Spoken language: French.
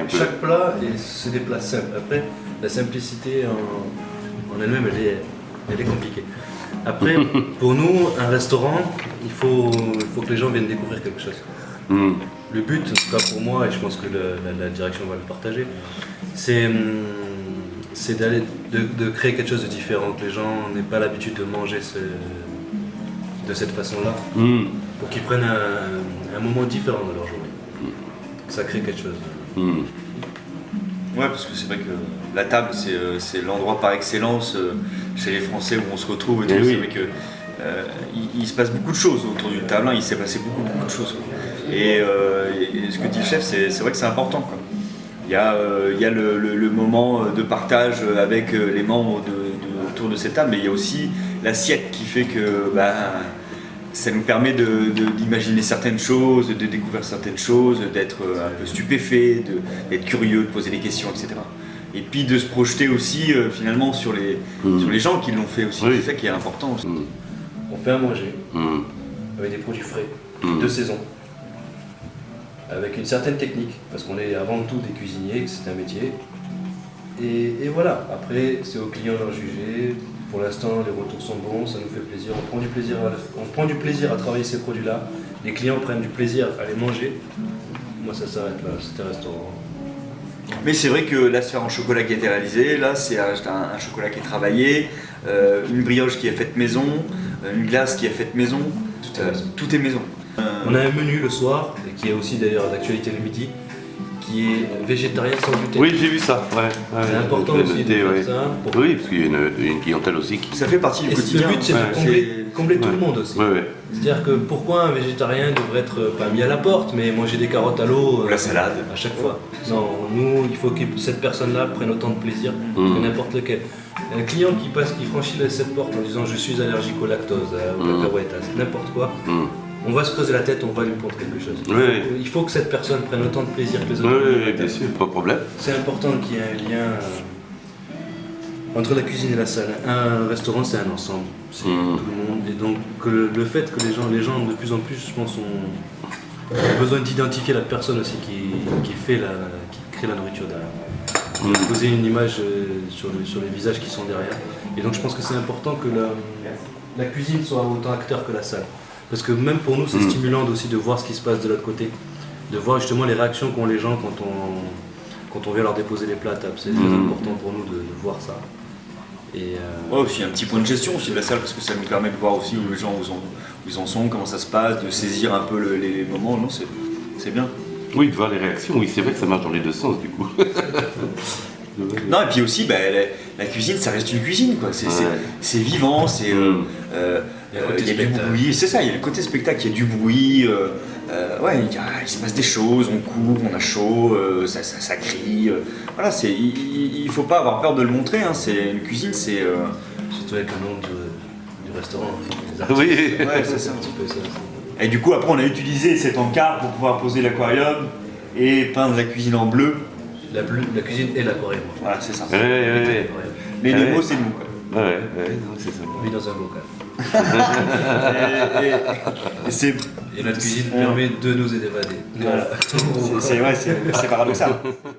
chaque plat, c'est des plats simples. Après, la simplicité en elle-même, elle est compliquée. Après, pour nous, un restaurant, il faut que les gens viennent découvrir quelque chose. Le but, en tout cas pour moi, et je pense que la direction va le partager, c'est de créer quelque chose de différent, que les gens n'aient pas l'habitude de manger de cette façon-là, pour qu'ils prennent un moment différent de leur journée. Ça crée quelque chose. Ouais, parce que c'est vrai que la table, c'est l'endroit par excellence chez les Français où on se retrouve et tout. C'est vrai que il se passe beaucoup de choses autour d'une table, il s'est passé beaucoup de choses. Quoi. Et ce que dit le chef, c'est vrai que c'est important. Quoi. Il y a le moment de partage avec les membres autour de cette table, mais il y a aussi l'assiette qui fait que ça nous permet d'imaginer certaines choses, de découvrir certaines choses, d'être un peu stupéfait, d'être curieux, de poser des questions, etc. Et puis de se projeter aussi finalement sur les gens qui l'ont fait aussi. C'est ça qui est important aussi. On fait à manger avec des produits frais, de saison, avec une certaine technique, parce qu'on est avant tout des cuisiniers, que c'est un métier. Et voilà, après c'est aux clients d'en juger. Pour l'instant, les retours sont bons, ça nous fait plaisir. On prend du plaisir à travailler ces produits-là. Les clients prennent du plaisir à les manger. Moi, ça s'arrête là, c'est un restaurant. Mais c'est vrai que la sphère en chocolat qui a été réalisée, là, c'est un chocolat qui est travaillé, une brioche qui est faite maison, une glace qui est faite maison. Tout est maison. On a un menu le soir, qui est aussi d'ailleurs d'actualité le midi, qui est végétarien sans gluten. Oui, j'ai vu ça. C'est important aussi de faire ça. Oui, parce qu'il y a une clientèle aussi qui... Ça fait partie du quotidien. Le but, c'est de combler tout le monde aussi. C'est-à-dire que pourquoi un végétarien devrait être pas mis à la porte, mais manger des carottes à l'eau ou la salade à chaque fois. Non, nous, il faut que cette personne-là prenne autant de plaisir que n'importe lequel. Un client qui franchit cette porte en disant je suis allergique au lactose, au cacahuètes, n'importe quoi. On va se creuser la tête, on va lui pondre quelque chose. Il faut que cette personne prenne autant de plaisir que les autres. Oui, bien sûr, pas de problème. C'est important qu'il y ait un lien entre la cuisine et la salle. Un restaurant, c'est un ensemble. C'est tout le monde. Et donc, le fait que les gens de plus en plus, je pense, ont besoin d'identifier la personne aussi qui crée la nourriture derrière. Poser une image sur les visages qui sont derrière. Et donc, je pense que c'est important que la cuisine soit autant acteur que la salle. Parce que même pour nous, c'est stimulant aussi de voir ce qui se passe de l'autre côté, de voir justement les réactions qu'ont les gens quand on vient leur déposer les plats à table. C'est très important pour nous de voir ça. Et aussi un petit point de gestion aussi de la salle, parce que ça nous permet de voir aussi où les gens où ils en sont, comment ça se passe, de saisir un peu les moments. Non, c'est bien. Oui, de voir les réactions. Oui, c'est vrai que ça marche dans les deux sens du coup. Non, et puis aussi, la cuisine, ça reste une cuisine, quoi. C'est vivant, il y a du bruit, c'est ça, il y a le côté spectacle, il y a du bruit, il se passe des choses, on coupe, on a chaud, ça crie. Voilà, il faut pas avoir peur de le montrer, hein, c'est une cuisine, c'est... Surtout avec le nom du restaurant. Oui, c'est ça. Un petit peu ça. Et du coup, après, on a utilisé cet encart pour pouvoir poser l'aquarium et peindre la cuisine en bleu. La cuisine et l'aquarium. Voilà, c'est ça. Mais les mots, c'est nous, quoi. C'est ça. On vit dans un local. et notre cuisine permet de nous évader. Voilà. C'est paradoxal.